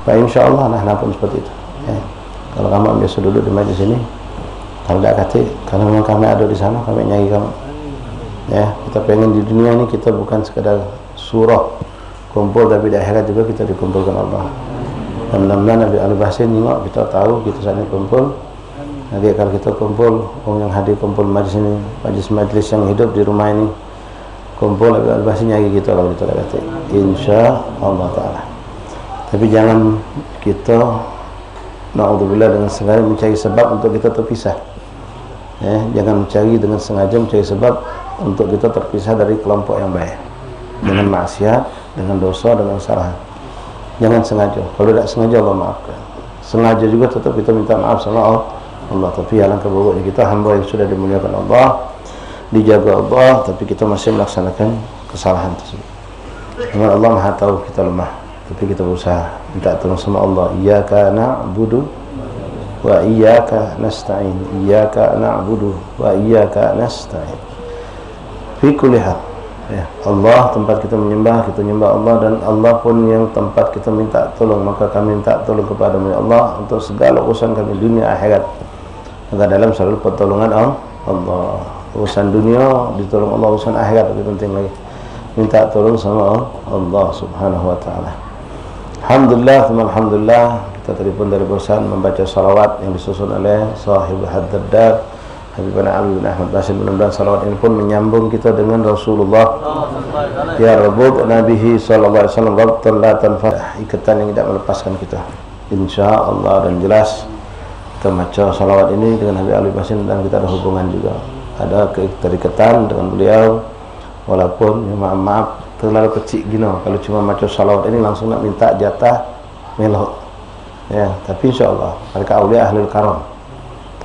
Pak insyaallah nah pun seperti itu ya. Kalau kamu biasa duduk di majlis ini kalau tidak kata kalau memang kami ada di sana kami nyari kamu ya. Kita pengen di dunia ini kita bukan sekadar surah kumpul, tapi di akhirat juga kita dikumpulkan Allah. Dan mudah-mudahan Nabi Al-Bahsin nengok kita tahu kita saat ini kumpul. Nanti kalau kita kumpul orang yang hadir kumpul majlis ini, majlis yang hidup di rumah ini kumpul, Nabi Al-Bahsin nyari kita kalau kita kata insya Allah Ta'ala. Tapi jangan kita na'udzubillah dengan sengaja mencari sebab untuk kita terpisah ya. Jangan mencari dengan sengaja mencari sebab untuk kita terpisah dari kelompok yang baik dengan maksiat, dengan dosa, dengan salah. Jangan sengaja. Kalau tidak sengaja Allah maafkan. Sengaja juga tetap kita minta maaf sama Allah. Tapi alangkah buruknya kita hamba yang sudah dimuliakan Allah, dijaga Allah, tapi kita masih melaksanakan kesalahan tersebut. Memang Allah Maha tahu kita lemah, tapi kita berusaha minta tolong sama Allah. Iyyaka na'budu wa iyyaka nasta'in. Iyyaka na'budu wa iyyaka nasta'in. Fi kulli hal ya. Allah tempat kita menyembah, kita menyembah Allah, dan Allah pun yang tempat kita minta tolong. Maka kami minta tolong kepada Allah untuk segala urusan kami dunia akhirat. Maka dalam selalu pertolongan Allah. Urusan dunia ditolong Allah, urusan akhirat lebih penting lagi minta tolong sama Allah Subhanahu wa taala. Alhamdulillah, alhamdulillah, kita tadi pun dari bosan membaca salawat yang disusun oleh sahib Haddad Habibana Ali bin Ahmad Basin. Mudah-mudahan salawat ini pun menyambung kita dengan Rasulullah. Ya Rabbul Nabihi sallallahu alaihi wasallam rabtan la tanfah, ikatan yang tidak melepaskan kita insyaallah. Dan jelas kita baca salawat ini dengan Habib Ali Basin dan kita ada hubungan juga, ada keterikatan dengan beliau. Walaupun ya maaf terlalu kecil gini kalau cuma baca salawat ini langsung nak minta jatah melok ya. Tapi insyaallah mereka aulia ahlul karam,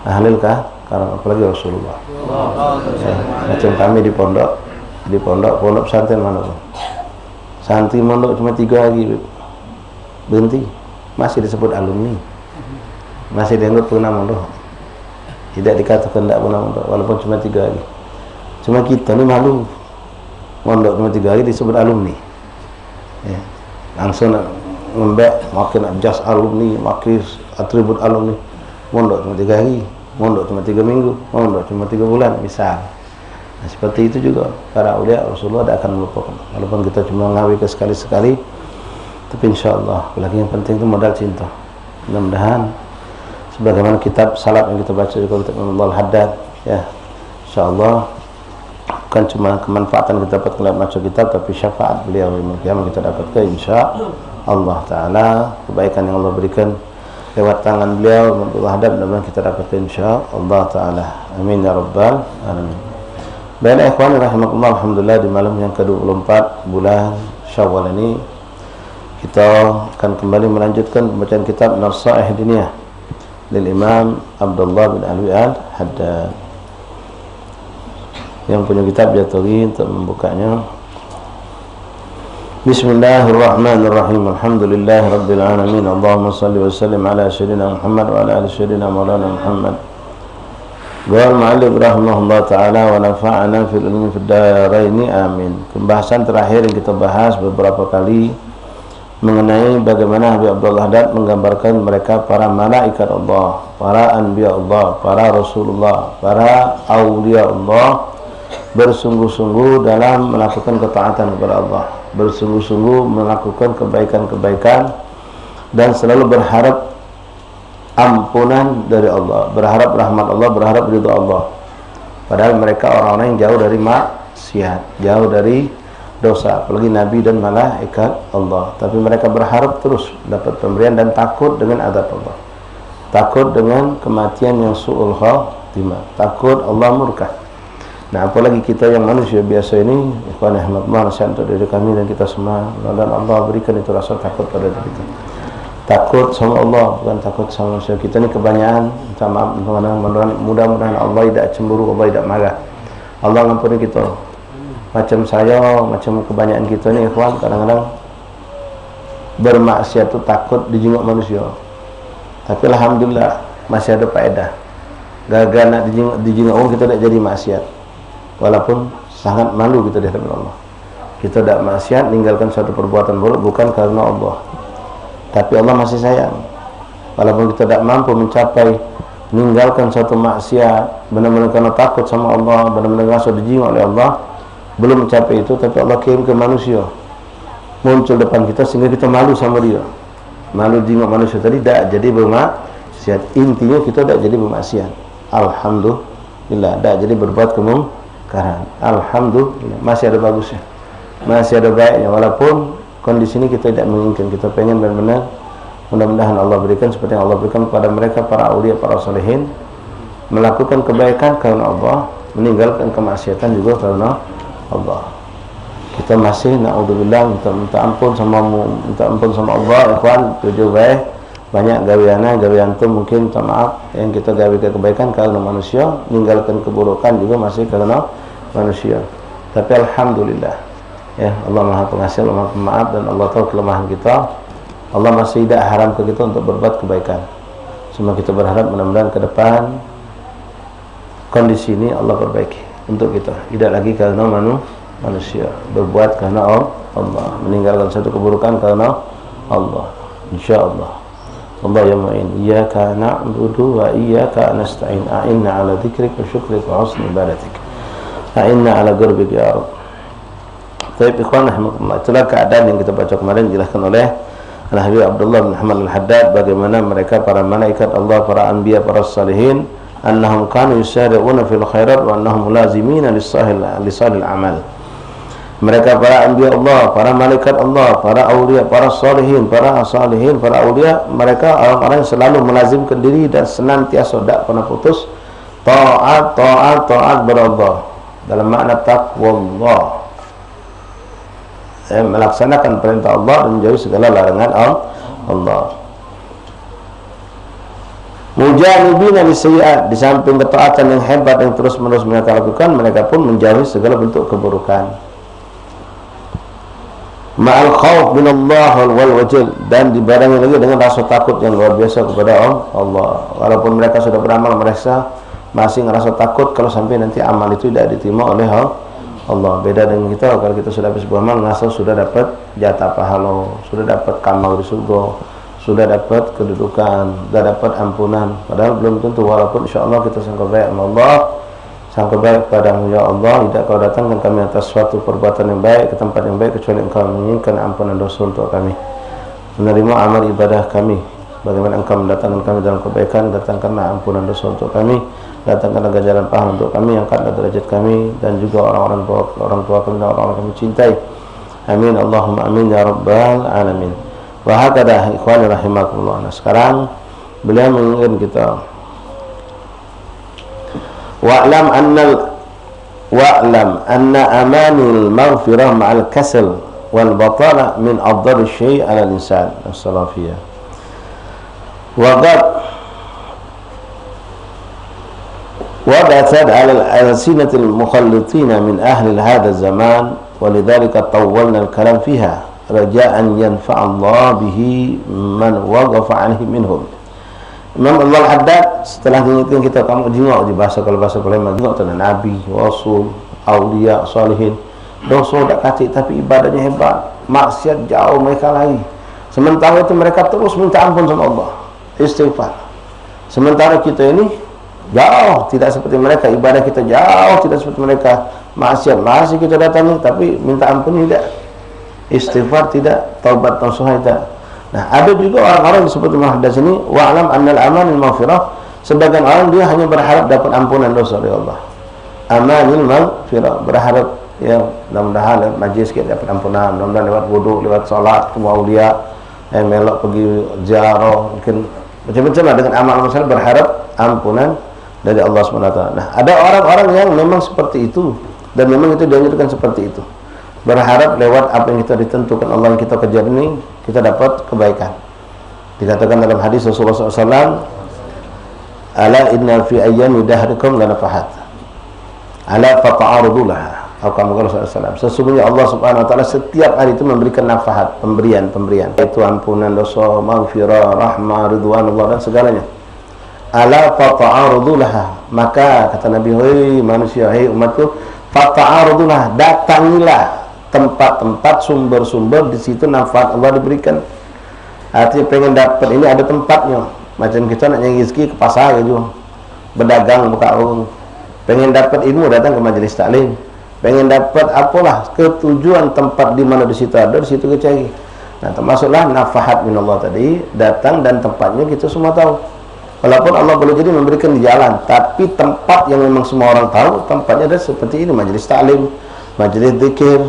apalagi Rasulullah ya. Macam kami di pondok pesantren mana pun santri mondok cuma 3 hari berhenti, masih disebut alumni, masih dianggap pernah mondok, tidak dikatakan tidak pernah mondok walaupun cuma 3 hari. Cuma kita ni malu mondok cuma 3 hari disebut alumni ya. Langsung nak ngembek makin adjust alumni, makin atribut alumni. Mondok cuma 3 hari, mondok cuma 3 minggu, mondok cuma 3 bulan misal. Nah, seperti itu juga para aulia Rasulullah tidak akan melupakan walaupun kita cuma ngawi ke sekali-sekali. Tapi insyaallah apalagi yang penting itu modal cinta. Mudah-mudahan sebagaimana kitab salat yang kita baca juga kitab Allah Haddad ya, insyaallah bukan cuma kemanfaatan kita dapat lewat baca kitab, tapi syafaat beliau yang kita dapatkan insyaallah taala. Kebaikan yang Allah berikan lewat tangan beliau Abdullah Haddad mudah-mudahan kita dapatkan insyaallah taala. Amin ya rabbal alamin. Baik ikhwan rahimakumullah, alhamdulillah di malam yang ke-24 bulan Syawal ini kita akan kembali melanjutkan pembacaan kitab Nasaih Diniyah dari Imam Abdullah bin Alwi Al-Haddad. Yang punya kitab jatuhi untuk membukanya. Bismillahirrahmanirrahim. Alhamdulillahi rabbil alamin. Allahumma salli wa sallim ala sayyidina Muhammad wa ala ali sayyidina maulana Muhammad. Qala al-mu'allif rahimahullah ta'ala wa nafa'ana fil ilmi fid darain amin. Pembahasan terakhir yang kita bahas beberapa kali mengenai bagaimana Habib Abdullah Haddad menggambarkan mereka para malaikat Allah, para anbiya Allah, para Rasulullah, para awliya Allah bersungguh-sungguh dalam melakukan ketaatan kepada Allah, bersungguh-sungguh melakukan kebaikan-kebaikan dan selalu berharap ampunan dari Allah, berharap rahmat Allah, berharap ridha Allah. Padahal mereka orang-orang yang jauh dari maksiat, jauh dari dosa, apalagi nabi dan malaikat Allah. Tapi mereka berharap terus dapat pemberian dan takut dengan azab Allah, takut dengan kematian yang su'ul khatimah, takut Allah murka. Nah, apalagi kita yang manusia biasa ini, ikhwan rahmatullah, nasihat untuk diri kami dan kita semua, dan Allah berikan itu rasa takut pada diri kita. Takut sama Allah, bukan takut sama manusia. Kita ini kebanyakan, minta maaf, mudah-mudahan Allah tidak cemburu, Allah tidak marah. Allah ngampuni kita. Macam saya, macam kebanyakan kita ini, ikhwan, kadang-kadang bermaksiat itu takut dijenguk manusia. Tapi alhamdulillah masih ada faedah. Gagal nak dijenguk orang, kita tidak jadi maksiat. Walaupun sangat malu kita di hadapan Allah. Kita tidak maksiat, meninggalkan suatu perbuatan buruk bukan karena Allah. tapi Allah masih sayang. Walaupun kita tidak mampu mencapai meninggalkan satu maksiat, benar-benar karena takut sama Allah, benar-benar rasa dijingat oleh Allah, belum mencapai itu, tapi Allah kirim ke manusia, muncul depan kita sehingga kita malu sama dia, malu jingat manusia tadi, tidak jadi bermaksiat. Intinya kita tidak jadi bermaksiat, alhamdulillah, tidak jadi berbuat kemungkaran, alhamdulillah, masih ada bagusnya, masih ada baiknya. Walaupun kondisi ini kita tidak menginginkan, kita pengen benar-benar, mudah-mudahan Allah berikan seperti yang Allah berikan kepada mereka, para aulia, para salihin, melakukan kebaikan karena Allah, meninggalkan kemaksiatan juga karena Allah. Kita masih naudzubillah minta ampun sama Allah, ikhwan, tujuh baik, banyak gawiana, gawian tu mungkin minta maaf yang kita gawi ke kebaikan karena manusia, meninggalkan keburukan juga masih karena manusia. Tapi alhamdulillah, ya, Allah Maha Pengasih, Allah Maha Pemaaf, dan Allah tahu kelemahan kita. Allah masih tidak haram ke kita untuk berbuat kebaikan. Semua kita berharap mudah-mudahan ke depan kondisi ini Allah perbaiki untuk kita. Tidak lagi karena manusia, berbuat karena Allah, meninggalkan satu keburukan karena Allah. InsyaAllah. Allah ya mu'in, iyyaka na'budu wa iyyaka nasta'in, a'inna ala dzikrika wa syukrika wa husni ibadatik, a'inna ala qurbika ya Rabb. Baik ikhwan rahimakumullah, itulah keadaan yang kita baca kemarin, dijelaskan oleh Al-Habib Abdullah bin Muhammad Al-Haddad, bagaimana mereka para malaikat Allah, para anbiya, para salihin, annahum kanu yusari'una fil khairat wa annahum mulazimina lisahil amal. Mereka para anbiya Allah, para malaikat Allah, para aulia, para salihin, para aulia, mereka orang-orang yang selalu melazimkan diri dan senantiasa tidak pernah putus taat kepada Allah, dalam makna taqwa Allah, melaksanakan perintah Allah dan menjauhi segala larangan Allah. Mujanibina lisayyi'at, di samping ketaatan yang hebat yang terus-menerus mereka lakukan, mereka pun menjauhi segala bentuk keburukan. Ma'al khawf min Allah wal wajil, dan dibarengi lagi dengan rasa takut yang luar biasa kepada Allah. Walaupun mereka sudah beramal, mereka masih ngerasa takut kalau sampai nanti amal itu tidak diterima oleh Allah. Beda dengan kita, kalau kita sudah habis beramal, ngerasa sudah dapat jatah pahala, sudah dapat kamar di surga, sudah dapat kedudukan, sudah dapat ampunan. Padahal belum tentu, walaupun insyaAllah kita sangka baik sama Allah, sangka baik padamu ya Allah, tidak kau datangkan kami atas suatu perbuatan yang baik ke tempat yang baik kecuali engkau menginginkan ampunan dosa untuk kami, menerima amal ibadah kami. Bagaimana engkau mendatangkan kami dalam kebaikan, datangkanlah ampunan dosa untuk kami, datangkanlah ganjaran pahala untuk kami, angkatlah derajat kami dan juga orang tua kami dan orang-orang kami cintai. Amin Allahumma amin ya rabbal alamin. Wa hakada ikhwani rahimakumullah. Nah, sekarang beliau mengingatkan kita, wa'lam anna amanil maghfirah ma'al kasal wal batala min afdal syai' 'ala al-insan as-salafiyah. Wa qad وبعثت على الألسنة المخلطين من أهل هذا الزمان ولذلك طولنا الكلام فيها رجاء ينفع الله به من وقف عليه منهم. Imam Abdullah Al-Haddad setelah mengingatkan kita, kamu jengok di bahasa, kalau bahasa Palembang, jengok tentang Nabi, Rasul, Aulia, Salihin, dosa tak kacik tapi ibadahnya hebat, maksiat jauh mereka lagi. Sementara itu mereka terus minta ampun sama Allah, istighfar. Sementara kita ini jauh, tidak seperti mereka, ibadah kita jauh tidak seperti mereka, maksiat masih kita datangi tapi minta ampun tidak, istighfar tidak, taubat nasuha tidak. Nah, ada juga orang-orang seperti Muhammad sini, wa'lam annal amanil maghfirah, sebagian orang dia hanya berharap dapat ampunan dosa dari Allah. Amanil maghfirah, berharap ya mudah-mudahan lewat majlis kita dapat ampunan, mudah-mudahan lewat wudu, lewat salat, ketemu aulia, melok pergi ziarah, mungkin macam-macam lah dengan amal masalah berharap ampunan dari Allah SWT. Nah, ada orang-orang yang memang seperti itu, dan memang itu dianjurkan seperti itu, berharap lewat apa yang kita ditentukan Allah yang kita kejar ini kita dapat kebaikan. Dikatakan dalam hadis Rasulullah SAW, ala inna fi ayyami dahrikum lanafahat ala fata'arudu laha, atau kama qala sallallahu, sesungguhnya Allah Subhanahu wa taala setiap hari itu memberikan nafahat, pemberian, itu ampunan dosa, maghfirah, rahmah, ridwanullah dan segalanya. Ala fata'arudu laha, maka kata Nabi, hei manusia, hei umatku, fata'arudu laha, datangilah tempat-tempat sumber-sumber di situ nafat Allah diberikan. Artinya pengen dapat ini ada tempatnya. Macam kita nak nyari rezeki ke pasar gitu, berdagang buka warung. Pengen dapat ilmu datang ke majlis taklim. Pengen dapat apalah ketujuan tempat di mana di situ ada, di situ kita cari. Nah, termasuklah nafahat minallah tadi, datang dan tempatnya kita semua tahu. Walaupun Allah boleh jadi memberikan di jalan, tapi tempat yang memang semua orang tahu, tempatnya ada seperti ini, majlis taklim, majlis zikir,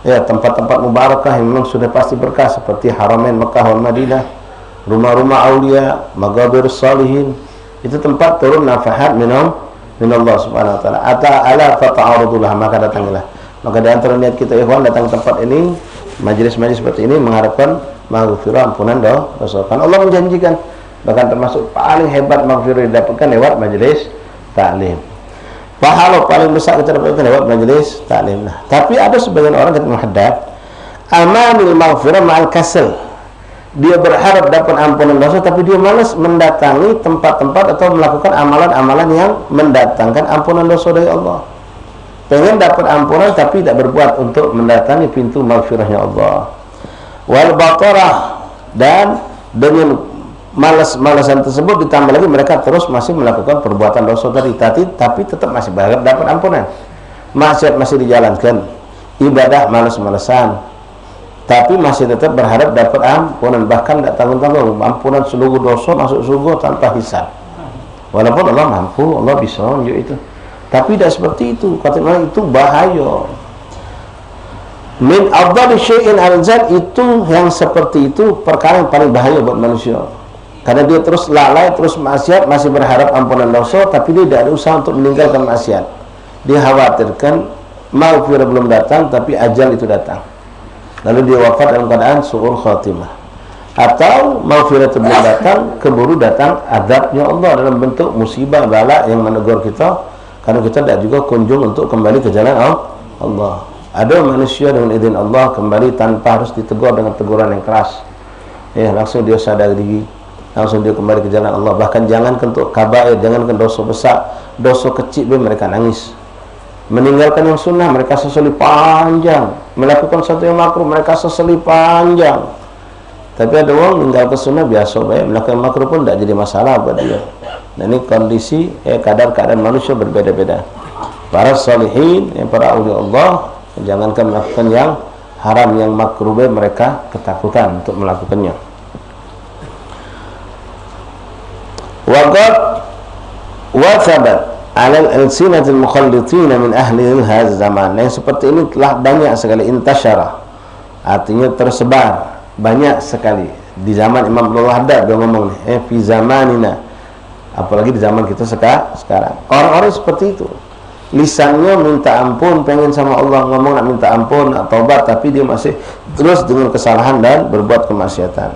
ya, tempat-tempat mubarakah yang memang sudah pasti berkah seperti Haramain Makkah wal Madinah, rumah-rumah aulia, magabir salihin. Itu tempat turun nafahat minallah subhanahu wa ta'ala. Ata'ala fata'arudullah, maka datanglah. Maka di antara niat kita ikhwan datang ke tempat ini, majlis-majlis seperti ini, mengharapkan maghfirah, ampunan dosa. Kan Allah menjanjikan, bahkan termasuk paling hebat maghfirah didapatkan lewat majlis taklim. Pahala paling besar kita dapatkan lewat majlis taklim. Nah, tapi ada sebagian orang kata muhaddats, amanul maghfirah ma'al kasal. Dia berharap dapat ampunan dosa, tapi dia malas mendatangi tempat-tempat atau melakukan amalan-amalan yang mendatangkan ampunan dosa dari Allah. Pengen dapat ampunan tapi tidak berbuat untuk mendatangi pintu maghfirahnya Allah. Wal batarah, dan dengan malas-malasan tersebut ditambah lagi mereka terus masih melakukan perbuatan dosa tadi, tapi tetap masih berharap dapat ampunan. Maksiat masih dijalankan, ibadah malas-malasan, tapi masih tetap berharap dapat ampunan, bahkan tidak tanggung-tanggung, ampunan seluruh dosa masuk surga tanpa hisab. Walaupun Allah mampu, Allah bisa menunjuk itu, tapi tidak seperti itu. Kata orang itu bahaya. Min afdali syai'in al-zat, itu yang seperti itu perkara yang paling bahaya buat manusia, karena dia terus lalai, terus maksiat, masih berharap ampunan dosa, tapi dia tidak ada usaha untuk meninggalkan maksiat. Dia khawatirkan maghfirah belum datang, tapi ajal itu datang, lalu dia wafat dalam keadaan su'ul khatimah. Atau maghfirah itu belum datang, keburu datang azabnya Allah dalam bentuk musibah, bala yang menegur kita, karena kita tidak juga kunjung untuk kembali ke jalan Allah. Ada manusia dengan izin Allah kembali tanpa harus ditegur dengan teguran yang keras, ya, langsung dia sadar diri, langsung dia kembali ke jalan Allah. Bahkan jangankan untuk kabair, jangankan dosa besar, dosa kecil pun mereka nangis. Meninggalkan yang sunnah mereka sesali panjang, melakukan satu yang makruh mereka sesali panjang. Tapi ada orang meninggalkan sunnah biasa baik, melakukan makruh pun tidak jadi masalah buat dia. Dan ini kondisi, kadar keadaan manusia berbeda-beda. Para salihin, para awliya Allah, jangankan melakukan yang haram, yang makruh, mereka ketakutan untuk melakukannya. Waqad wasabat alal alsinatil mukhallitina min ahli hadha zaman. Yang seperti ini telah banyak sekali intasyara, artinya tersebar banyak sekali di zaman Imam Abdul Haddad. Dia ngomong fi zamanina, apalagi di zaman kita sekarang. Orang-orang seperti itu, lisannya minta ampun, pengen sama Allah, ngomong nak minta ampun, nak taubat, tapi dia masih terus dengan kesalahan dan berbuat kemaksiatan.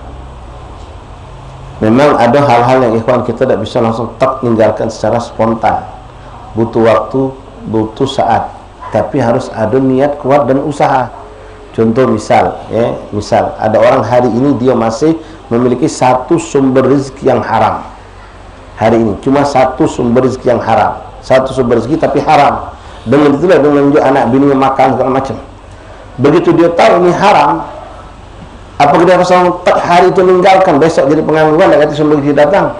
Memang ada hal-hal yang ikhwan kita tidak bisa langsung tak tinggalkan secara spontan, butuh waktu, butuh saat, tapi harus ada niat kuat dan usaha. Contoh misal, misal ada orang hari ini dia masih memiliki satu sumber rezeki yang haram. Hari ini cuma satu sumber rezeki yang haram, satu sumber rezeki tapi haram. Dengan itulah dia menunjuk anak bininya makan segala macam. Begitu dia tahu ini haram, apakah dia harus hari itu meninggalkan, besok jadi pengangguran, dan nanti sumber rezeki datang?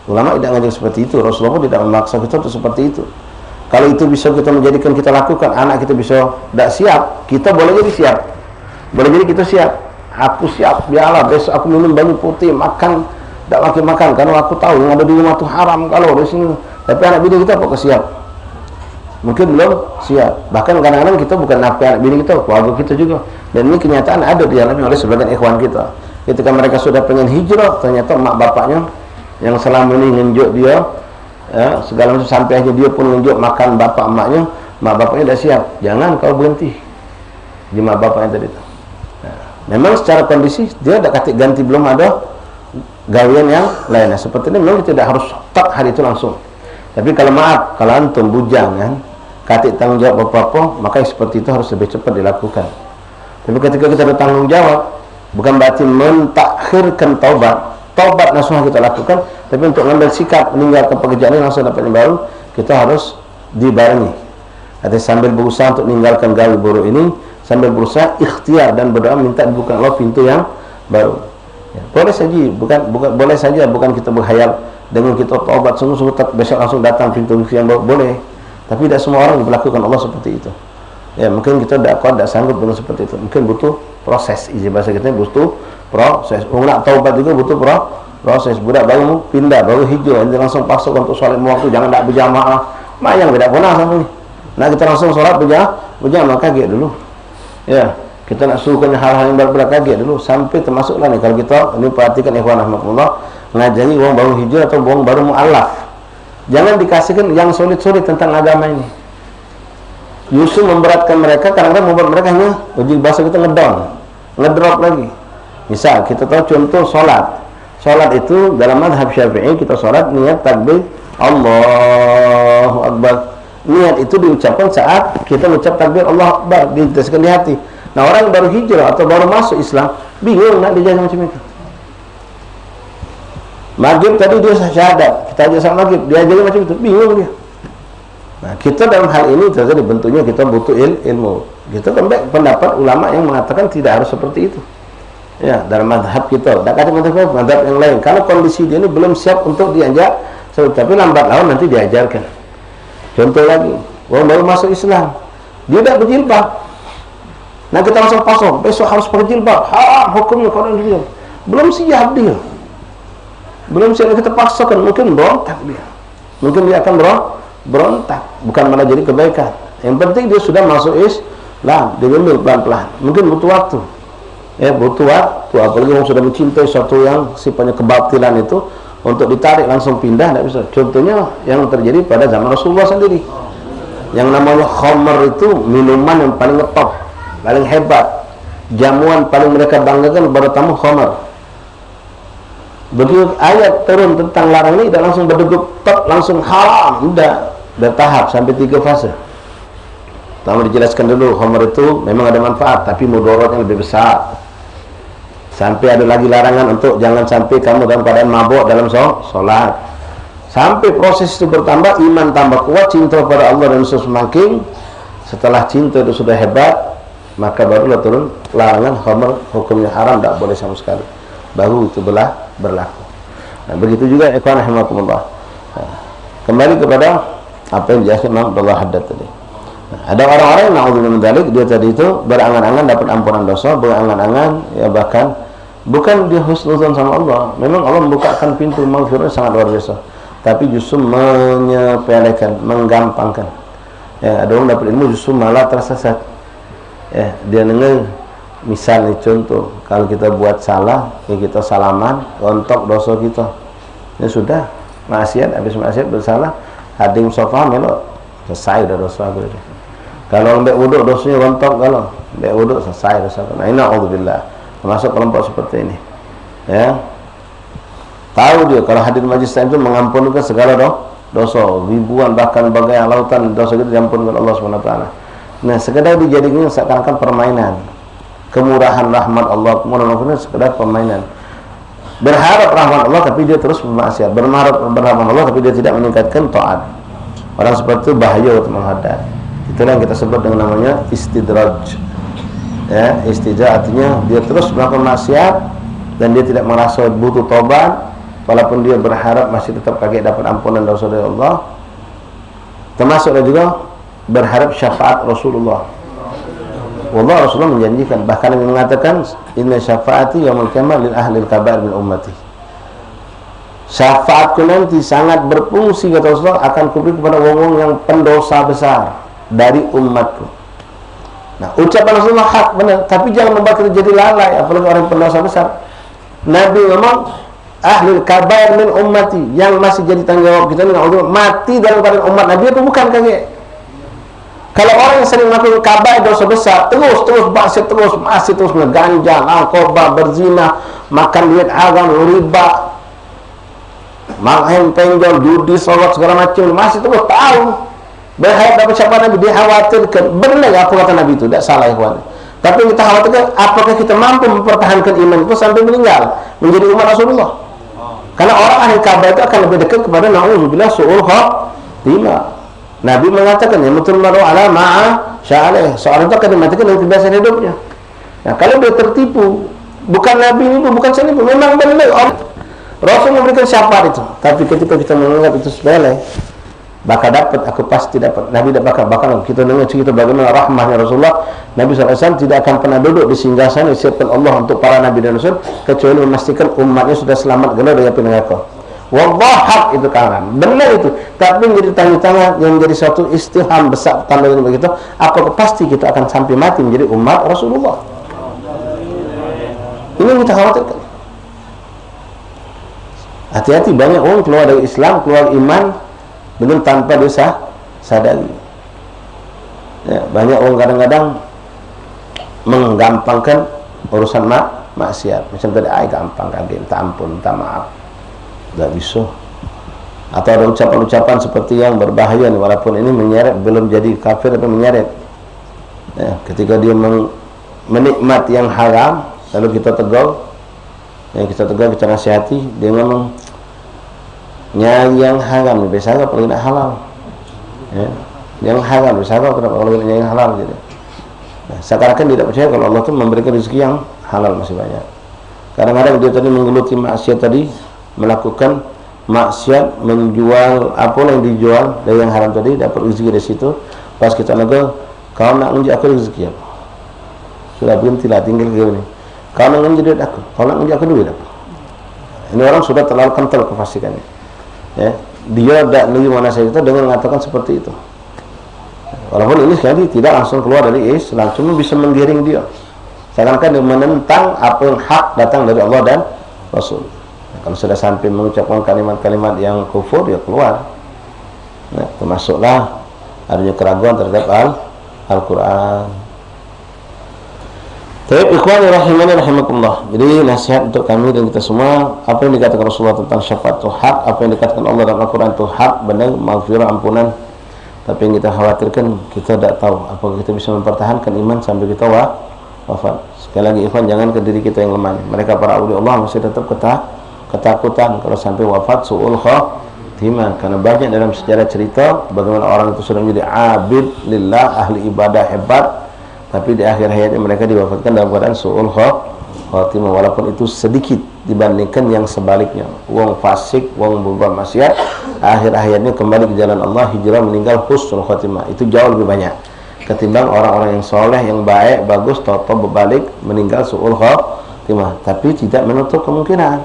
Ulama tidak ngajar seperti itu. Rasulullah tidak memaksa kita untuk seperti itu. Kalau itu bisa kita menjadikan kita lakukan, anak kita bisa tidak siap, kita boleh jadi siap, boleh jadi kita siap. Aku siap, biarlah besok aku minum banyu putih, makan tidak makan, karena aku tahu yang ada di rumah itu haram kalau di sini. Tapi anak bini kita apakah siap? Mungkin belum siap. Bahkan kadang-kadang kita bukan nafkah anak bini kita, keluarga kita juga. Dan ini kenyataan ada dialami oleh sebagian ikhwan kita. Ketika mereka sudah pengen hijrah, ternyata mak bapaknya yang selama ini ngenjuk dia, segala macam, sampai aja dia pun ngenjuk makan bapak emaknya, mak bapaknya tidak siap. Jangan kau berhenti di mak bapaknya tadi itu. Memang secara kondisi dia tidak kata ganti, belum ada gawian yang lainnya. Seperti ini memang tidak harus tak hari itu langsung. Tapi kalau maaf, kalau antum bujang kan, kata tanggung jawab apa-apa, maka seperti itu harus lebih cepat dilakukan. Tapi ketika kita ada tanggung jawab, bukan berarti mentakhirkan taubat. Taubat nasuhah kita lakukan, tapi untuk mengambil sikap meninggalkan pekerjaan ini langsung dapat yang baru, kita harus dibarengi. Artinya sambil berusaha untuk meninggalkan gawe buruk ini, sambil berusaha ikhtiar dan berdoa minta dibuka Allah pintu yang baru. Ya, boleh saja, boleh saja, bukan kita berkhayal dengan kita taubat sungguh-sungguh besok langsung datang pintu rezeki yang boleh. Tapi tidak semua orang diperlakukan Allah seperti itu. Ya, mungkin kita tidak kuat, tidak sanggup dengan seperti itu. Mungkin butuh proses. Isi bahasa kita butuh proses. Nak taubat juga butuh proses. Budak baru pindah, baru hijrah, nanti langsung pasuk untuk solat waktu, jangan tak berjamaah. Mayang tidak pernah sama ni. Nah, kita langsung solat berjamaah, kaget dulu. Ya, kita nak suruhkan hal-hal yang berat-berat, kaget dulu. Sampai termasuklah ni, kalau kita ini perhatikan ikhwan rahmatullah, ngajari orang baru hijrah atau orang baru mu'alaf, jangan dikasihkan yang sulit-sulit tentang agama ini. Justru memberatkan mereka, kadang-kadang membuat mereka hanya bahasa kita ngedrop lagi. Misal kita tahu contoh solat itu dalam mazhab Syafi'i, kita solat niat takbir Allahu Akbar. Niat itu diucapkan saat kita mengucap takbir Allahu Akbar, diteteskan di hati. Nah, orang baru hijrah atau baru masuk Islam bingung nak diajar macam itu. Maghrib tadi dia syahadat, kita ajar salat maghrib, dia ajar macam itu, bingung dia. Nah, kita dalam hal ini terjadi bentuknya kita butuh ilmu. Kita kembali pendapat ulama yang mengatakan tidak harus seperti itu. Ya, dalam mazhab kita, tak kata mazhab yang lain. Kalau kondisi dia ini belum siap untuk diajak, tapi lambat laun nanti diajarkan. Contoh lagi, orang baru masuk Islam, dia tak berjilbab. Nah, kita langsung pasang, besok harus berjilbab, haram hukumnya kalau dia belum siap dia. Belum siap, kita paksakan, mungkin berontak dia. Mungkin dia akan berontak, bukan malah jadi kebaikan. Yang penting dia sudah masuk Islam, dia ambil pelan-pelan. Mungkin butuh waktu. Ya, butuh waktu, apalagi orang sudah mencintai sesuatu yang sifatnya kebatilan itu, untuk ditarik langsung pindah tidak bisa. Contohnya yang terjadi pada zaman Rasulullah sendiri. Yang namanya khamr itu minuman yang paling ngetop, paling hebat, jamuan paling mereka banggakan pada tamu khamr. Begitu ayat turun tentang larang ini, tidak langsung berdegup top, langsung haram, tidak, bertahap sampai 3 fase. Pertama dijelaskan dulu, khamr itu memang ada manfaat, tapi mudaratnya lebih besar. Sampai ada lagi larangan untuk jangan sampai kamu dalam keadaan mabuk dalam solat. Sampai proses itu bertambah, iman tambah kuat, cinta pada Allah dan Rasul semakin. Setelah cinta itu sudah hebat, maka barulah turun larangan khamr, hukumnya haram, tidak boleh sama sekali. Baru itu berlaku. Nah, begitu juga ikhwan rahimakumullah. Kembali kepada apa yang dijelaskan Imam Abdullah Haddad tadi. Ada orang-orang yang na'udzubillah min dzalik, dia tadi itu berangan-angan dapat ampunan dosa, berangan-angan ya bahkan bukan dia husnuzan sama Allah. Memang Allah membukakan pintu maghfirah sangat luar biasa, tapi justru menyepelekan, menggampangkan. Ya, ada orang dapat ilmu justru malah tersesat. Ya, dia dengar misalnya contoh, kalau kita buat salah, ya kita salaman, rontok dosa kita. Ya sudah, maksiat, habis maksiat bersalah, hadim sofa melok, selesai dah dosa aku itu. Kalau ambil wuduk dosanya rontok, kalau ambil wuduk selesai dosa. Nah, na'udzubillah, termasuk kelompok seperti ini. Ya, tahu dia kalau hadir majlis itu mengampunkan segala dosa, ribuan bahkan bagai lautan dosa itu diampunkan Allah SWT. Nah, sekedar dijadikan seakan-akan permainan. Kemurahan rahmat Allah, kemudian sekedar permainan. Berharap rahmat Allah tapi dia terus bermaksiat, berharap rahmat Allah tapi dia tidak meningkatkan taat. Orang seperti itu bahaya untuk menghadap. Itulah yang kita sebut dengan namanya istidraj. Ya, istidraj artinya dia terus melakukan maksiat dan dia tidak merasa butuh taubat, walaupun dia berharap masih tetap kaget dapat ampunan dosa dari Allah. Termasuk juga berharap syafaat Rasulullah. Wallah, Rasulullah menjanjikan, bahkan yang mengatakan inna syafaati yaumul qiyamah lil ahli al-kabair min ummati. Syafaatku nanti sangat berfungsi, kata Rasulullah, akan kuberi kepada orang yang pendosa besar dari umatku. Nah, ucapan Rasulullah hak benar, tapi jangan membuat kita jadi lalai, apalagi orang pendosa besar. Nabi memang ahli al-kabair min ummati, yang masih jadi tanggung jawab kita ini mati dalam keadaan umat Nabi itu bukan kaget. Kalau orang yang sering melakukan kabair dosa besar, terus maksiat, masih terus ngeganja, narkoba, berzina, makan duit haram, riba, main penjol, judi, sholat segala macam, masih terus tahu. Berharap dapat syafaat Nabi, dia khawatirkan. Benar apa kata Nabi itu, tidak salah ikhwan. Tapi kita khawatirkan apakah kita mampu mempertahankan iman itu sampai meninggal menjadi umat Rasulullah. Karena orang ahli kabair itu akan lebih dekat kepada na'udzubillah su'ul khatimah. Nabi mengatakan yamutul maru ala ma'a sya'alih, seorang itu akan dimatikan dengan kebiasaan hidupnya. Nah, kalau dia tertipu Bukan Nabi ini, bukan senipu, memang benar. Rasul memberikan syafaat itu. Tapi ketika kita menganggap itu sepele, bakal dapat, aku pasti dapat. Nabi tidak bakal kita dengar cerita bagaimana rahmahnya Rasulullah. Nabi SAW tidak akan pernah duduk di singgasana yang disiapkan Allah untuk para Nabi dan Rasul, kecuali memastikan umatnya sudah selamat gelar dari api neraka. Wallah, hak itu kawan, benar itu. Tapi menjadi tanya-tanya yang menjadi suatu istilham besar tanda begitu, apakah pasti kita akan sampai mati menjadi umat Rasulullah? Ini yang kita khawatirkan. Hati-hati, banyak orang keluar dari Islam, keluar iman dengan tanpa dosa sadari. Ya, banyak orang kadang-kadang menggampangkan urusan maksiat. Macam tadi, gampang kaget, minta ampun, minta maaf. Tak bisa. Atau ada ucapan-ucapan seperti yang berbahaya nih, walaupun ini menyeret, belum jadi kafir tapi menyeret. Ya, ketika dia menikmat yang haram, lalu kita tegur, kita nasihati, dia ngomong nyari yang haram, biasa kalau tidak halal. Ya, yang haram, biasa kalau tidak yang halal. Gitu. Nah, seakan-akan tidak percaya kalau Allah itu memberikan rezeki yang halal masih banyak. Kadang-kadang dia tadi menggeluti maksiat tadi, melakukan maksiat, menjual apa yang dijual dari yang haram tadi, dapat rezeki dari situ. Pas kita negur, kau nak unjuk aku rezeki apa? Sudah berhentilah, tinggal ke ini. Kau nak unjuk duit aku, kau nak unjuk aku duit apa? Ini orang sudah terlalu kental kepastikannya. Ya, dia tidak menerima nasihat kita dengan mengatakan seperti itu. Walaupun ini sekali tidak langsung keluar dari Islam, cuma bisa menggiring dia. Seakan-akan dia menentang apa yang hak datang dari Allah dan Rasul. Kalau sudah sampai mengucapkan kalimat-kalimat yang kufur, dia keluar. Nah, termasuklah adanya keraguan terhadap Al-Quran. Baik, ikhwani rahimani rahimakumullah. Jadi nasihat untuk kami dan kita semua, apa yang dikatakan Rasulullah tentang syafaat itu hak, apa yang dikatakan Allah dalam Al-Quran itu hak, benar, maghfirah, ampunan. Tapi yang kita khawatirkan, kita tidak tahu apakah kita bisa mempertahankan iman sampai kita wafat. Sekali lagi ikhwan, jangan ke diri kita yang lemah. Mereka para awliya Allah masih tetap ketakutan kalau sampai wafat su'ul khatimah. Karena banyak dalam sejarah cerita bagaimana orang itu sudah menjadi abid lillah, ahli ibadah hebat, tapi di akhir hayatnya mereka diwafatkan dalam keadaan su'ul khatimah, walaupun itu sedikit dibandingkan yang sebaliknya. Wong fasik, wong berbuat maksiat, akhir hayatnya kembali ke jalan Allah, hijrah, meninggal husnul khatimah. Itu jauh lebih banyak ketimbang orang-orang yang soleh, yang baik, bagus, total berbalik meninggal su'ul khatimah. Tapi tidak menutup kemungkinan,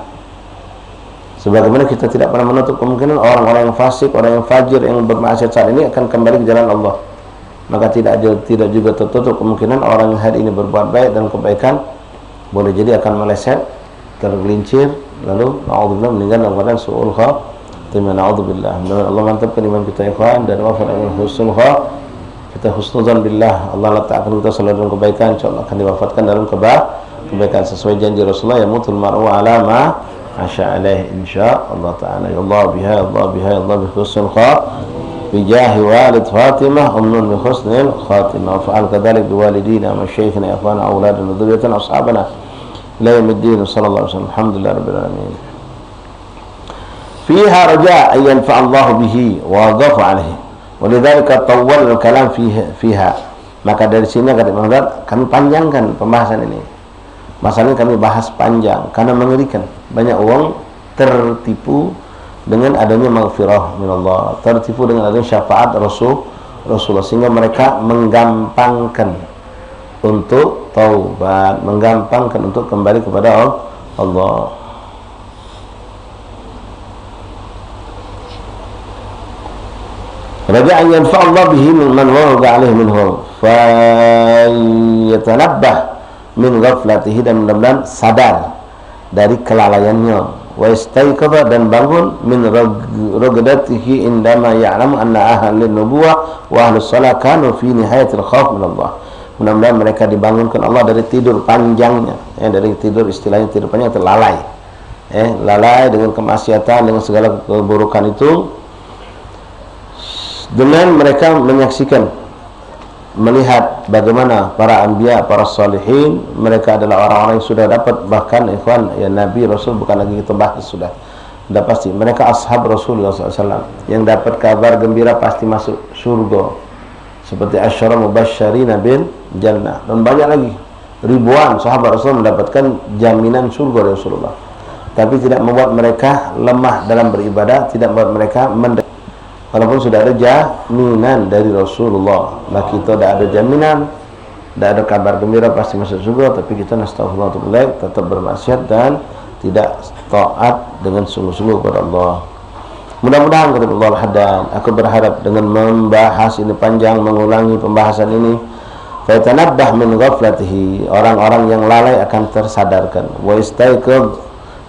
sebagaimana kita tidak pernah menutup kemungkinan orang-orang yang fasik, orang yang fajir, yang bermaksiat saat ini akan kembali ke jalan Allah. Maka tidak juga tertutup kemungkinan orang yang hari ini berbuat baik dan kebaikan boleh jadi akan meleset, tergelincir, lalu na'udzubillah meninggal dalam keadaan su'ul khatimah. Na'udzubillah. Allah mantapkan iman kita ikhwan dan wafat dengan husnul khatimah. Kita husnuzan billah, Allah letakkan kita selalu dalam kebaikan, insyaallah akan diwafatkan dalam kebaikan sesuai janji Rasulullah, yamutul mar'u ala ma asya'alaih insyaallah ta'ala. Ya Allah biha, Allah biha, ya Allah bi husnul khatimah, bijahi walid Fatimah umnun bi husnil khatimah, wa fa'al kadzalik bi walidina wa masyayikhina ikhwana auladana dzurriyyatan ashabana ila yaumiddin. Sallallahu alaihi wasallam. Alhamdulillah rabbil alamin. Fiha raja' an yanfa'a Allah bihi wa dhafa alaihi. Walidzalika tawwal al-kalam fiha. Maka dari sini kata Imam Ghazali, kami panjangkan pembahasan ini. Masalah ini kami bahas panjang karena mengerikan. Banyak orang tertipu dengan adanya maghfirah min Allah, tertipu dengan adanya syafaat Rasulullah, sehingga mereka menggampangkan untuk taubat, menggampangkan untuk kembali kepada Allah. Raja an yanfa' Allah bihi man warada alaihi minhu fa yatanabbah min ghaflatihi, dan mudah-mudahan sadar dari kelalaiannya, wa istayqadha, dan bangun min ragdatihi indama ya'lamu anna ahlul nubuwah wa ahlus salah kanu fi nihayatil khauf min Allah. Mudah-mudahan mereka dibangunkan Allah dari tidur panjangnya, dari tidur, istilahnya tidur panjang atau lalai, lalai dengan kemaksiatan, dengan segala keburukan itu, dengan mereka menyaksikan, melihat bagaimana para anbiya, para salihin, mereka adalah orang-orang yang sudah dapat, bahkan ikhwan, ya Nabi, Rasul, bukan lagi kita bahas, sudah pasti mereka ashab Rasulullah SAW yang dapat kabar gembira pasti masuk surga, seperti asyara mubasysyirina bil jannah, dan banyak lagi ribuan sahabat Rasul mendapatkan jaminan surga dari Rasulullah, tapi tidak membuat mereka lemah dalam beribadah, tidak membuat mereka walaupun sudah ada jaminan dari Rasulullah. Maka kita tidak ada jaminan, tidak ada kabar gembira pasti masuk surga, tapi kita nasta'firullah tetap bermaksiat dan tidak taat dengan sungguh-sungguh kepada Allah. Mudah-mudahan kata Allah Al-Haddad, aku berharap dengan membahas ini panjang, mengulangi pembahasan ini, fayatanabbah min ghaflatihi, orang-orang yang lalai akan tersadarkan, wa istaiqadh,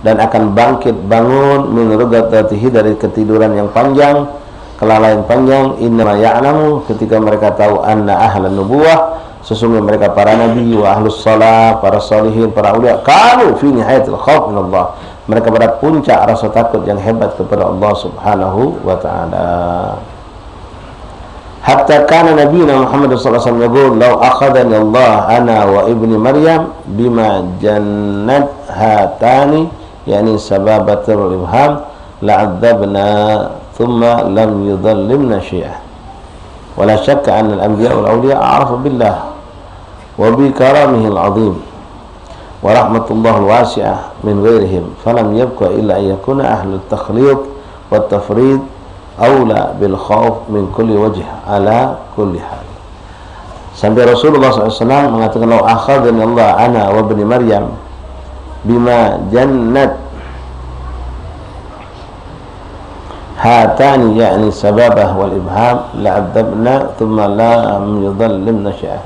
dan akan bangkit bangun, min rugatatihi, dari ketiduran yang panjang, kelalaian panjang, innama ya'lamu, ketika mereka tahu anna ahlan nubuwah, sesungguhnya mereka para nabi, wa ahlus salah, para salihin, para awliya, kanu fi nihayatil khauf min Allah, mereka pada puncak rasa takut yang hebat kepada Allah Subhanahu wa ta'ala. Hatta kana nabiyuna Muhammad sallallahu alaihi wasallam yaqul, law akhadani Allah ana wa ibni Maryam bima jannat hatani, yani sababatul ibham, la'adzabna thumma lam yudhallimna syai'ah. Wala syakka anna al-anbiya wal awliya a'rafu billah wa bi karamihi al-'azim wa rahmatullah al-wasi'ah min ghairihim, falam yabqa illa an yakuna ahlu at-takhlid wa at-tafrid awla bil khauf min kulli wajh ala kulli hal. Sampai Rasulullah SAW mengatakan, lau akhadani Allah ana wa ibni Maryam bima jannat hatani, yakni sababah wal ibham, la'adzabna thumma la yudhallimna syai'ah.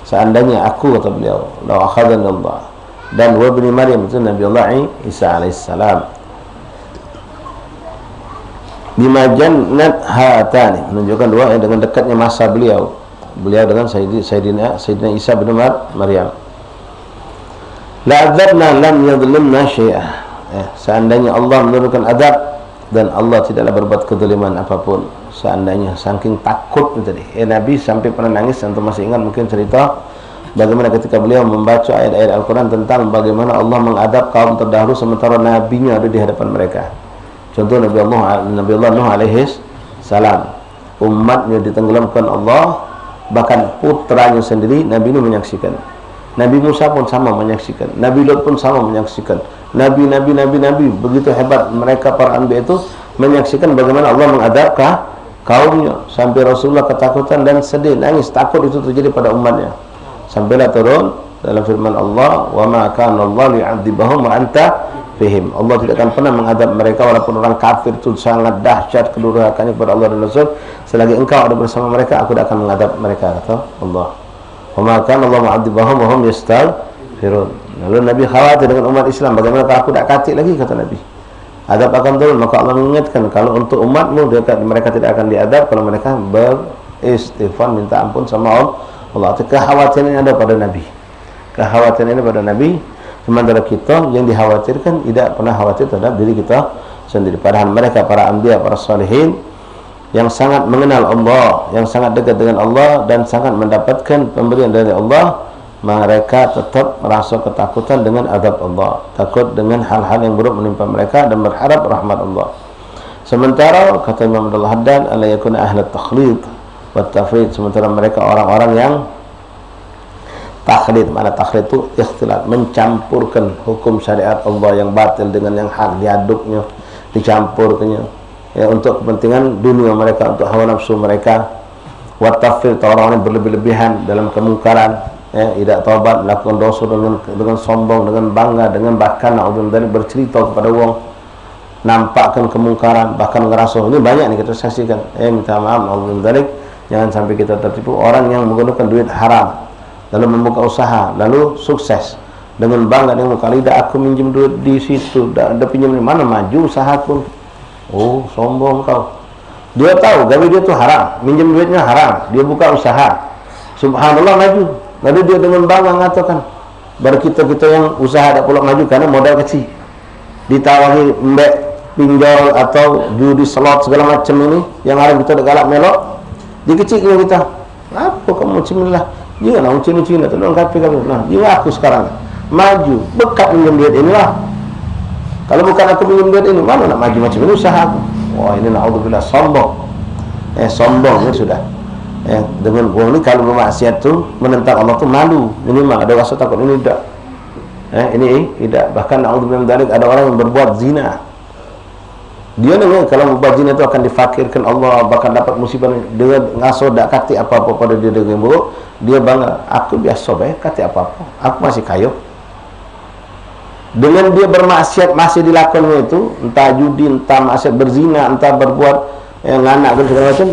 Seandainya aku, kata beliau, lau akhadani Allah, dan wa ibni Maryam itu Nabi Allah Isa alaihissalam, bima jannat hatani, menunjukkan dua dengan dekatnya masa beliau dengan Sayyidina Isa bin Maryam. La'adzabna lam yadhlimna syai'ah, seandainya Allah menurunkan azab dan Allah tidaklah berbuat kezaliman apapun. Seandainya, saking takut itu tadi. Nabi sampai pernah nangis, antum masih ingat mungkin cerita bagaimana ketika beliau membaca ayat-ayat Al-Quran tentang bagaimana Allah mengadab kaum terdahulu sementara nabinya ada di hadapan mereka. Contoh Nabi Allah Nuh alaihis salam, umatnya ditenggelamkan Allah, bahkan putranya sendiri Nabi Nuh menyaksikan. Nabi Musa pun sama menyaksikan, Nabi Lut pun sama menyaksikan, Nabi begitu hebat mereka para anbiya itu menyaksikan bagaimana Allah mengadab kaumnya, sampai Rasulullah ketakutan dan sedih, nangis, takut itu terjadi pada umatnya. Sampailah turun dalam firman Allah, wa ma kana Allah li'adzibahum wa anta fihim, Allah tidak akan pernah mengadab mereka walaupun orang kafir itu sangat dahsyat kedurhakannya kepada Allah dan Rasul, selagi engkau ada bersama mereka aku tidak akan mengadab mereka, kata Allah. Wa ma kana Allah mu'adzibahum wa hum yastaghfirun. Lalu Nabi khawatir dengan umat Islam, bagaimana kalau aku tidak katik lagi, kata Nabi, adab akan turun. Maka Allah mengingatkan, kalau untuk umatmu mereka tidak akan diadab kalau mereka beristighfar, minta ampun sama Allah. Kekhawatiran ini ada pada Nabi, kekhawatiran ini pada Nabi. Sementara kita yang dikhawatirkan tidak pernah khawatir terhadap diri kita sendiri. Padahal mereka para anbiya, para salihin yang sangat mengenal Allah, yang sangat dekat dengan Allah dan sangat mendapatkan pemberian dari Allah, mereka tetap merasa ketakutan dengan azab Allah, takut dengan hal-hal yang buruk menimpa mereka dan berharap rahmat Allah. Sementara kata Imam Abdul Haddad, ala yakuna ahlat takhlid wa tafrid, sementara mereka orang-orang yang takhlid, mana takhlid itu ikhtilat, mencampurkan hukum syariat Allah yang batil dengan yang hak, diaduknya, dicampurkannya, ya, untuk kepentingan dunia mereka, untuk hawa nafsu mereka. Wa tafrid, orang-orang yang berlebih-lebihan dalam kemungkaran, ya, tidak taubat, melakukan dosa dengan sombong, dengan bangga, dengan bahkan dari bercerita kepada orang, nampakkan kemungkaran, bahkan ngerasa. Ini banyak nih kita saksikan. Minta maaf, dari jangan sampai kita tertipu. Orang yang menggunakan duit haram lalu membuka usaha, lalu sukses dengan bangga, dengan muka lidah, aku minjem duit di situ, ada pinjam di mana, maju usahaku. Oh, sombong kau. Dia tahu gawe dia itu haram, minjem duitnya haram, dia buka usaha, subhanallah, maju. Lalu dia dengan bangga mengatakan, baru kita yang usaha tak pula maju karena modal kecil, ditawahi mbak pinjol atau judi slot segala macam ini yang haram, kita galak melok, dikecilkan kita. Apa kamu cemilah? Jangan orang Cina tolong kapi. Nah, jangan aku sekarang maju, bekat minjem duit inilah. Kalau bukan aku minjem duit ini, mana nak maju macam ini usaha aku? Wah, ini na'udzubillah, sombong. Sombong ini sudah. Dengan orang ni kalau bermaksiat tu menentang Allah tu malu, minimal ada rasa takut. Ini tidak, ini tidak. Bahkan naudzubillah min dzalik, ada orang yang berbuat zina. Dia dengar kalau berbuat zina itu akan difakirkan Allah, bahkan dapat musibah. Dia ngaso tak kati apa-apa pada dia dengan buruk. Dia bangga, aku biasa baik kati apa-apa, aku masih kaya. Dengan dia bermaksiat masih dilakukan itu, entah judi, entah maksiat berzina, entah berbuat yang anak dan segala macam.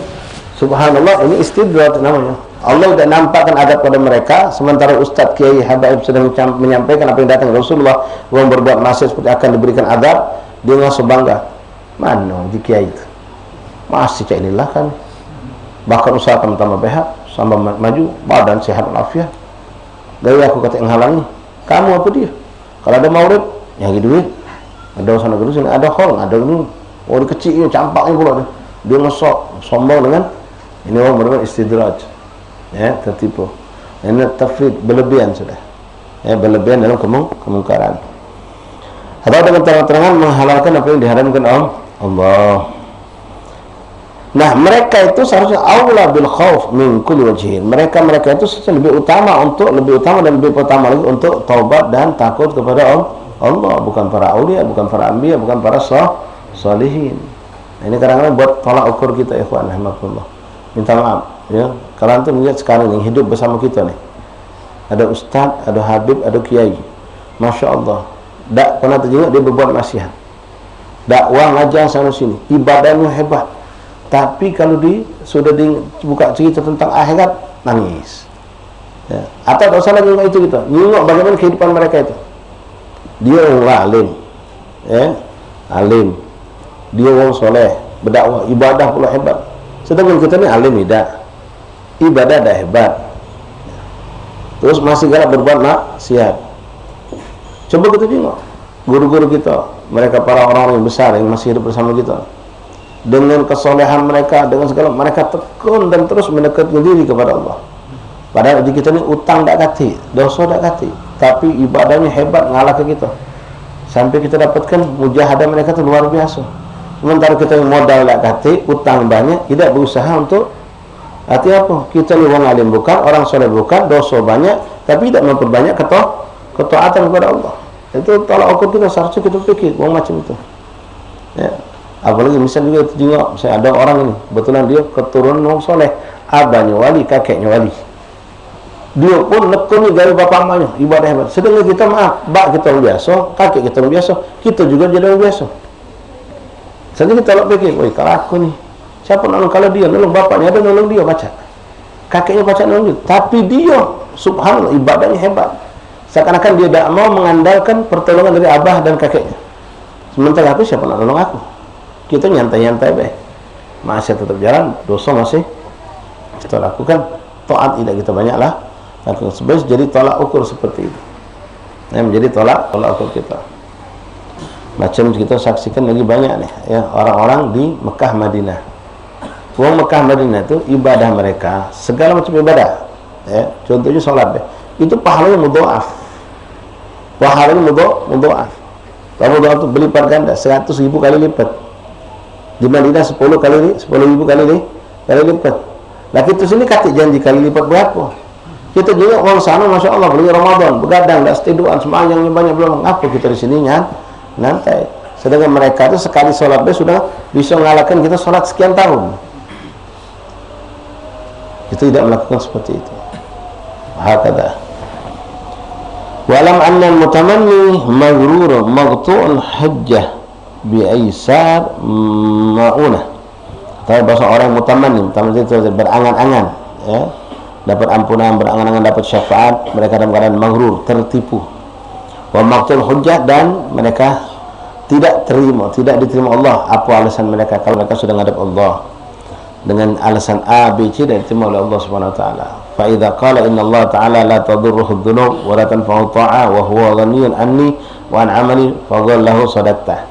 Subhanallah, ini istidraj namanya. Allah tidak nampakkan adab pada mereka, sementara Ustaz Kiai Habaib sedang menyampaikan apa yang datang Rasulullah, orang berbuat maksiat seperti akan diberikan adab. Dia ngaso bangga, mana di Kiai itu masih cak inilah kan, bahkan usahakan tambah behak sambil maju, badan sehat walafiat. Gaya aku kata yang halangi, kamu apa dia? Kalau ada maulid, nyari duit, ada sana gedung sini, ada khol, ada ini, orang kecil, campaknya pula dia ngesok, sombong dengan ini. Orang berbuat istidraj, tertipu. Ini tafrid, berlebihan sudah, berlebihan dalam kemungkaran. Atau dengan terang-terangan menghalalkan apa yang diharamkan Allah. Nah, mereka itu seharusnya aula bil khauf min kulli wajhin. Mereka itu lebih utama dan lebih utama lagi untuk taubat dan takut kepada Allah, bukan para aulia, bukan para anbiya, bukan para salihin. Ini kadang-kadang buat tolak ukur kita, ikhwan rahmatullah. Minta maaf, ya. Kalian tuh lihat sekarang yang hidup bersama kita nih. Ada ustaz, ada habib, ada kiai. Masya Allah. Tak pernah terjenguk dia berbuat maksiat. Dakwah ngajar sana sini, ibadahnya hebat. Tapi kalau sudah dibuka cerita tentang akhirat, nangis. Ya. Atau tak usah lagi itu kita. Nyengok bagaimana kehidupan mereka itu. Dia orang alim, alim. Dia orang soleh, berdakwah, ibadah pula hebat. Sedangkan kita ni alim tidak, ibadah dah hebat, terus masih galak berbuat maksiat. Coba kita tengok guru-guru kita, mereka para orang yang besar yang masih hidup bersama kita, dengan kesolehan mereka, dengan segala, mereka tekun dan terus mendekatkan diri kepada Allah. Padahal di kita ni utang tak kati, dosa tak kati, tapi ibadahnya hebat ngalah ke kita, sampai kita dapatkan mujahadah mereka tu luar biasa. Sementara kita yang modal tak kati, utang banyak, tidak berusaha untuk hati apa? Kita ni orang alim bukan, orang soleh bukan, dosa banyak, tapi tidak memperbanyak ketaatan kepada Allah. Itu tolak ukur kita, seharusnya kita fikir orang macam itu. Ya. Apalagi misal juga tengok, misalnya ada orang ini, betulan dia keturunan orang soleh, abahnya wali, kakeknya wali. Dia pun nekuni dari bapa amanya, ibadah hebat. Sedangkan kita maaf, bak kita orang biasa, kakek kita orang biasa, kita juga jadi orang biasa. Jadi kita tak fikir, woi kalau aku ni, siapa nolong? Kalau dia nolong, bapaknya ada nolong dia baca, kakeknya baca nolong dia, tapi dia subhanallah ibadahnya hebat. Seakan-akan dia tak mau mengandalkan pertolongan dari abah dan kakeknya. Sementara itu siapa nak nolong aku? Kita nyantai-nyantai baik, maksiat tetap jalan, dosa masih kita lakukan, taat tidak kita banyaklah lakukan. Sebab jadi tolak ukur seperti itu, menjadi tolak ukur kita. Macam kita saksikan lagi banyak nih, ya, orang-orang di Mekah Madinah. Orang Mekah Madinah itu ibadah mereka segala macam ibadah, ya. Contohnya solat, itu pahalanya mudhaaf. Pahalanya mudhaaf. Kalau mudhaaf itu berlipat ganda, 100.000 kali lipat. Di Madinah 10.000 kali lipat. Lah kita sini kata janji kali lipat berapa? Kita juga orang sana masya Allah beli Ramadan, begadang, tak setiduan, semayangnya banyak belum. Apa kita di sini nyantai? Sedangkan mereka itu sekali sholat dia sudah bisa mengalahkan kita sholat sekian tahun. Kita tidak melakukan seperti itu. Hakada. Walam anna mutamanni maghrur maghtu'ul hujjah bi aisar ma'unah. Tapi bahasa orang mutamanni itu berangan-angan, ya. Dapat ampunan, berangan-angan dapat syafaat, mereka dalam keadaan maghrur, tertipu. Wa maqtul hujjah, dan mereka tidak diterima Allah. Apa alasan mereka? Kalau mereka sudah menghadap Allah dengan alasan A, B, C, dan diterima oleh Allah Subhanahu wa taala. Fa idza qala inna Allah ta'ala la tadurruhu dhunub wa la tanfa'u ta'a wa huwa ghaniyyun anni wa an 'amali fa qala lahu sadaqta.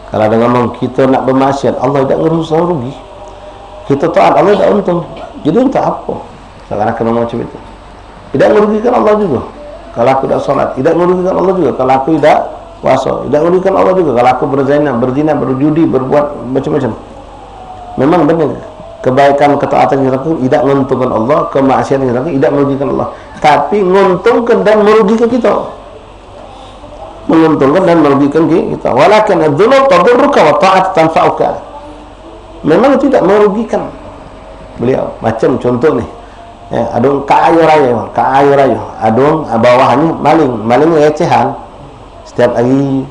Kalau ada ngomong kita nak bermaksiat, Allah tidak rugi. Kita taat, Allah tidak untung. Jadi untuk apa? Sekarang kena macam itu. Tidak merugikan Allah juga kalau aku tidak solat, tidak merugikan Allah juga kalau aku tidak puasa, tidak merugikan Allah juga kalau aku berzina, berjudi, berbuat macam-macam. Memang benar kebaikan, ketaatan kita lakukan tidak menguntungkan Allah, kemaksiatan kita lakukan tidak merugikan Allah, tapi menguntungkan dan merugikan kita. Menguntungkan dan merugikan kita. Walakin adz-dzunub tadurruka wa ta'at tanfa'uka. Memang tidak merugikan beliau. Macam contoh ni, adung kayu raya, adung bawahnya maling recehan setiap hari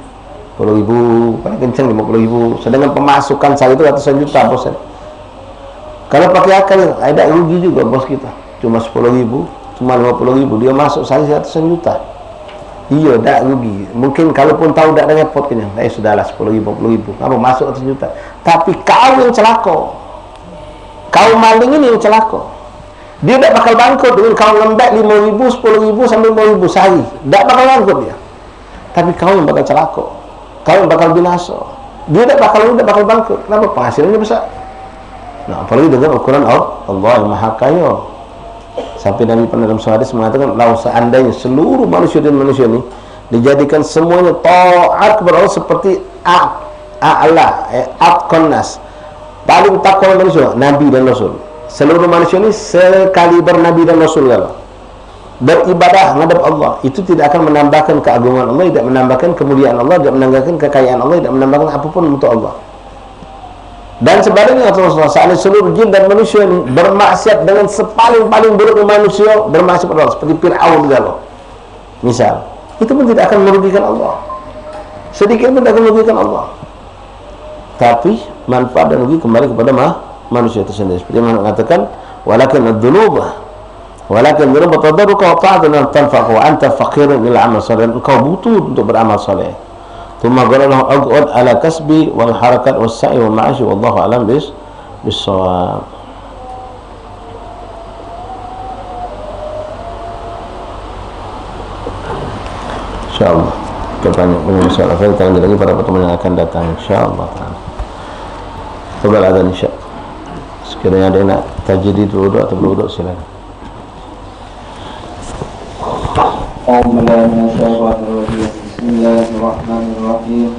10.000, paling kencang 50.000, sedangkan pemasukan saya itu ratusan juta bos. Kalau pakai akal ada rugi juga bos kita, cuma 10.000, cuma 50.000, dia masuk saya ratusan juta. Iya, tak rugi. Mungkin kalaupun tahu tak ada repot kena, sudahlah 10.000, 50.000, apa masuk ratusan juta. Tapi kau yang celaka, kau maling ini yang celaka. Dia tak bakal bangkrut dengan kau lembek 5.000, 10.000 sampai 5.000 sehari. Tak bakal bangkrut dia. Tapi kau yang bakal celaka, kau yang bakal binasa. Dia tak bakal bangkrut. Kenapa? Penghasilannya besar. Nah, apalagi dengan ukuran Allah yang Maha Kaya. Sampai Nabi pernah dalam sebuah hadis mengatakan, "Lau seandainya seluruh manusia dan manusia ini dijadikan semuanya taat kepada Allah seperti atqannas, paling takwa manusia, Nabi dan Rasul. Seluruh manusia ini sekaliber Nabi dan Rasul kalau beribadah menghadap Allah, itu tidak akan menambahkan keagungan Allah, tidak menambahkan kemuliaan Allah, tidak menambahkan kekayaan Allah, tidak menambahkan apapun untuk Allah. Dan sebaliknya Rasulullah, saat seluruh jin dan manusia ini bermaksiat dengan sepaling-paling buruk manusia, bermaksiat pada Allah seperti Fir'aun galau misal, itu pun tidak akan merugikan Allah, sedikit pun tidak akan merugikan Allah. Tapi manfaat dan rugi kembali kepada manusia itu sendiri. Seperti yang mengatakan, walakin ad-dunuba tadarruka wa ta'atan tanfa'u wa anta faqirun ila amal salih. Engkau butuh untuk beramal saleh. Thumma qala lahu aq'ud ala kasbi wal harakat was sa'i wal ma'ashi wallahu a'lam bis-shawab. Insyaallah kita punya masalah kita lanjut lagi pada pertemuan yang akan datang insyaallah taala. Coba ada insya. Sekiranya ada yang nak tajdid wudu atau berwudu silakan. Bismillahirrahmanirrahim.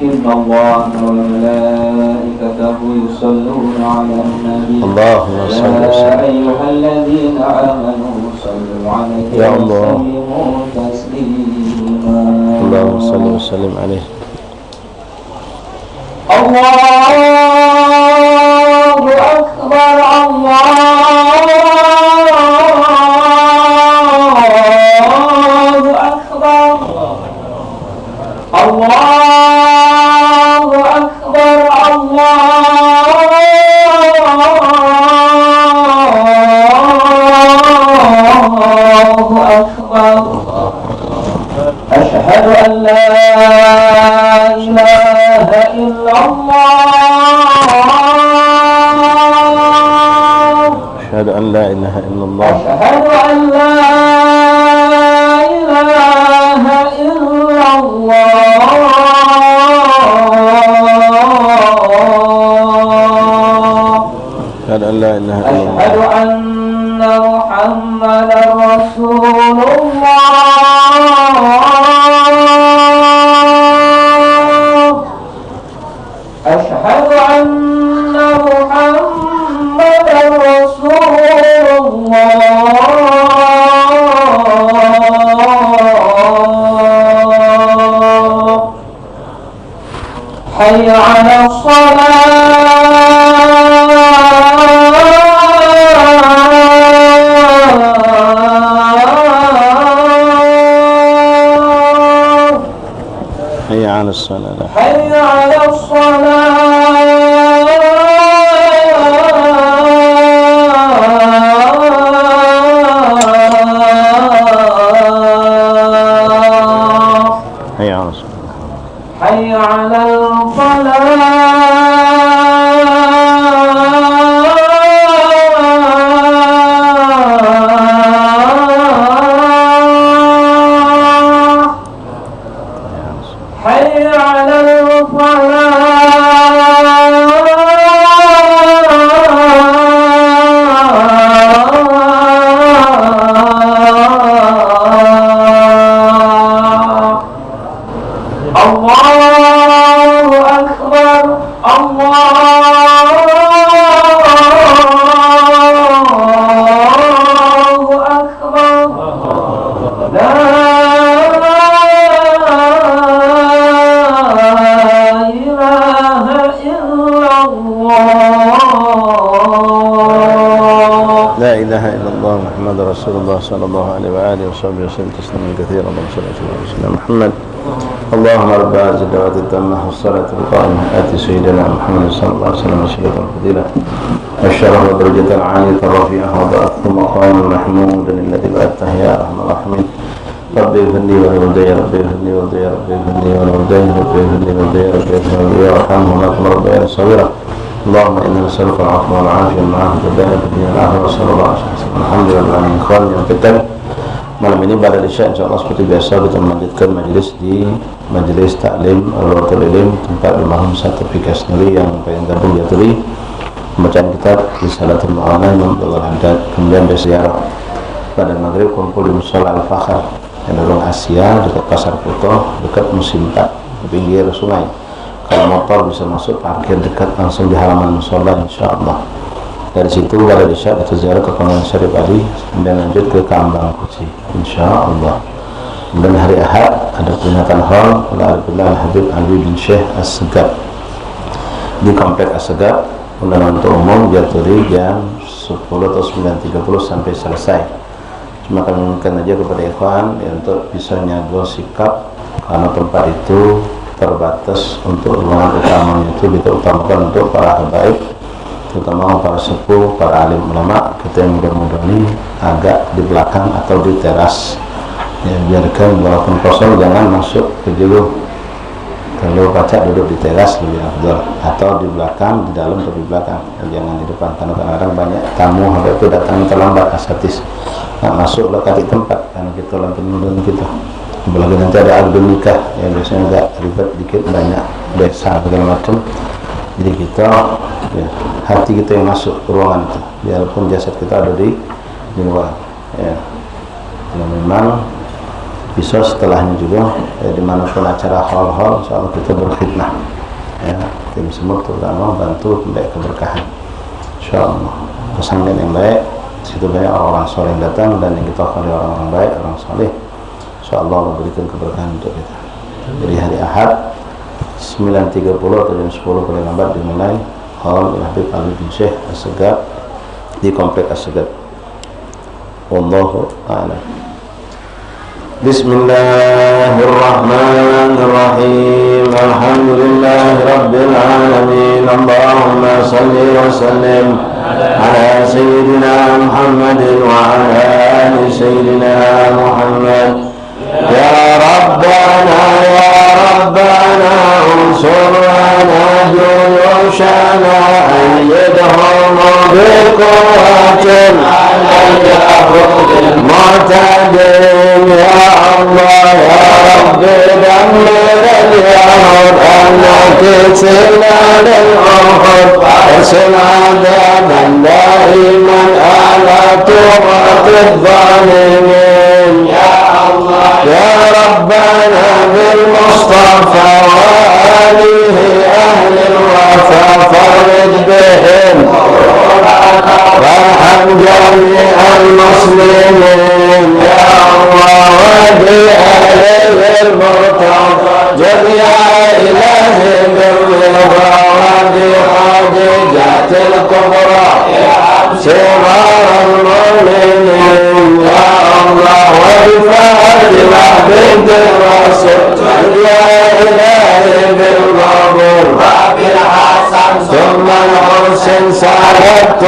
Innallaha wa malaikatahu yusholluna 'alan nabi. Allahumma shalli wa sallim. Ya ayyuhalladzina amanu shallu 'alaihi wa sallimu taslima. Allahumma shalli wa sallim 'alaihi. Allahu akbar, Allahu akbar, Allahu akbar, Allahu akbar. Asyhadu an la ilaha illallah. Asyhadu an la ilaha illallah. Asyhadu an la ilaha illallah. Asyhadu an la ilaha illallah. Asyhadu anna Muhammadar Rasulullah. Asyhadu anna Muhammadar Rasulullah. Hayya 'alas salat. Hayya 'alas salat. Hayya 'alas salat. Hayya 'alas salat. Hayya 'alal falah. Hayya 'alal falah. Allahu akbar. لا إله إلا الله محمد رسول الله صلى الله عليه وآله وصحبه وسلم تسليما كثيرا اللهم صل على سيدنا محمد اللهم رب هذه الدعوة التامة والصلاة القائمة آت سيدنا محمد صلى الله عليه وسلم وسيلة الفضيلة والشرف ودرجة العالية الرفيعة وبعثه مقاما محمودا الذي بعثته يا أرحم الراحمين ربي اغفر لي ولوالدي ربي اغفر لي ولوالدي ربي اغفر لي ولوالدي ربي اغفر لي ولوالدي ربي اغفر لي وارحمهما كما ربياني صغيرا اللهم إنا نسألك العفو والعافية والعافية والدائرة في الدين الآخرة وصلى الله عليه وسلم الحمد لله من إخوان yang kita malam ini pada isya insyaallah seperti biasa kita melanjutkan majelis di majelis taklim al-watul ilim tempat almarhum Ustaz Taufik Asnuri yang pengen gabung di Aturi pembacaan kitab Risalatul Mu'anah Imam Abdul Haddad kemudian berziarah pada maghrib kumpul di Musola Al-Fakhr yang di Ruang Asia dekat Pasar Puto dekat Musim 4 di pinggir sungai. Kalau motor bisa masuk parkir dekat langsung di halaman musola insyaallah. Dari situ pada isya kita ziarah ke Pengadilan Syarif Ali dan lanjut ke Kambang Kuci insyaallah. Kemudian hari Ahad ada peringatan hall oleh Al-Habib Ali bin Syekh As-Segab di Komplek As-Segab undangan untuk umum Jaturi jam 10 atau 9.30 sampai selesai. Cuma kami ingatkan aja kepada ikhwan ya, untuk bisa nyago sikap karena tempat itu terbatas untuk ruangan utamanya itu kita utamakan untuk para habaib terutama para sepuh, para alim ulama kita yang mudah-mudahan ini agak di belakang atau di teras ya, biarkan walaupun kosong jangan masuk ke jauh kalau baca duduk di teras lebih afdal atau di belakang, di dalam atau di belakang jangan di depan karena kadang-kadang banyak tamu habaib itu datang terlambat asatis nggak masuk lokasi tempat karena kita langsung menunggu kita apalagi nanti ada akad nikah ya biasanya agak ribet dikit banyak desa segala macam jadi kita ya, hati kita yang masuk ke ruangan itu biarpun jasad kita ada di luar ya dan memang bisa setelahnya juga ya, dimanapun acara hal-hal insyaallah kita berkhidmah ya tim semua terutama bantu memberi keberkahan insyaallah kesanggan yang baik situ banyak orang-orang soleh yang datang dan yang kita kali orang-orang baik orang soleh insyaallah Allah berikan keberkahan untuk kita. Jadi hari Ahad 9.30 atau jam 10 paling lambat dimulai hall Habib Ali bin Syekh As-Segab di Komplek As-Segab. Wallahu a'lam. Bismillahirrahmanirrahim. Alhamdulillahirabbil alamin. Allahumma shalli wa sallim ala sayyidina Muhammadin wa ala ali sayyidina Muhammad. يا ربنا انصرنا جيوشنا أيدهم بقوة على اليهود المعتدين يا الله يا رب دمر اليهود أنكسنا للأخر وارسل عذابا دائما على طغاة الظالمين يا ربنا بالمصطفى وآله أهل الوفا فرج بهم وارحم جميع المسلمين يا الله وبأهل المرتضى جميع إلهي بالرضا وبحجة الكبرى صغار المؤمنين يا الله وبفاتحة بنت الرسول يا إلهي بالقبول وبالحسن ثم الحسن سالت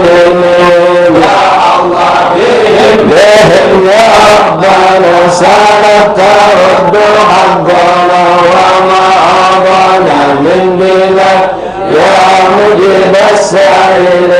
بالظالمين يا الله بهم يا ربنا سالت ترد حقنا وما أضانا من بلاد يا مجيب السائلين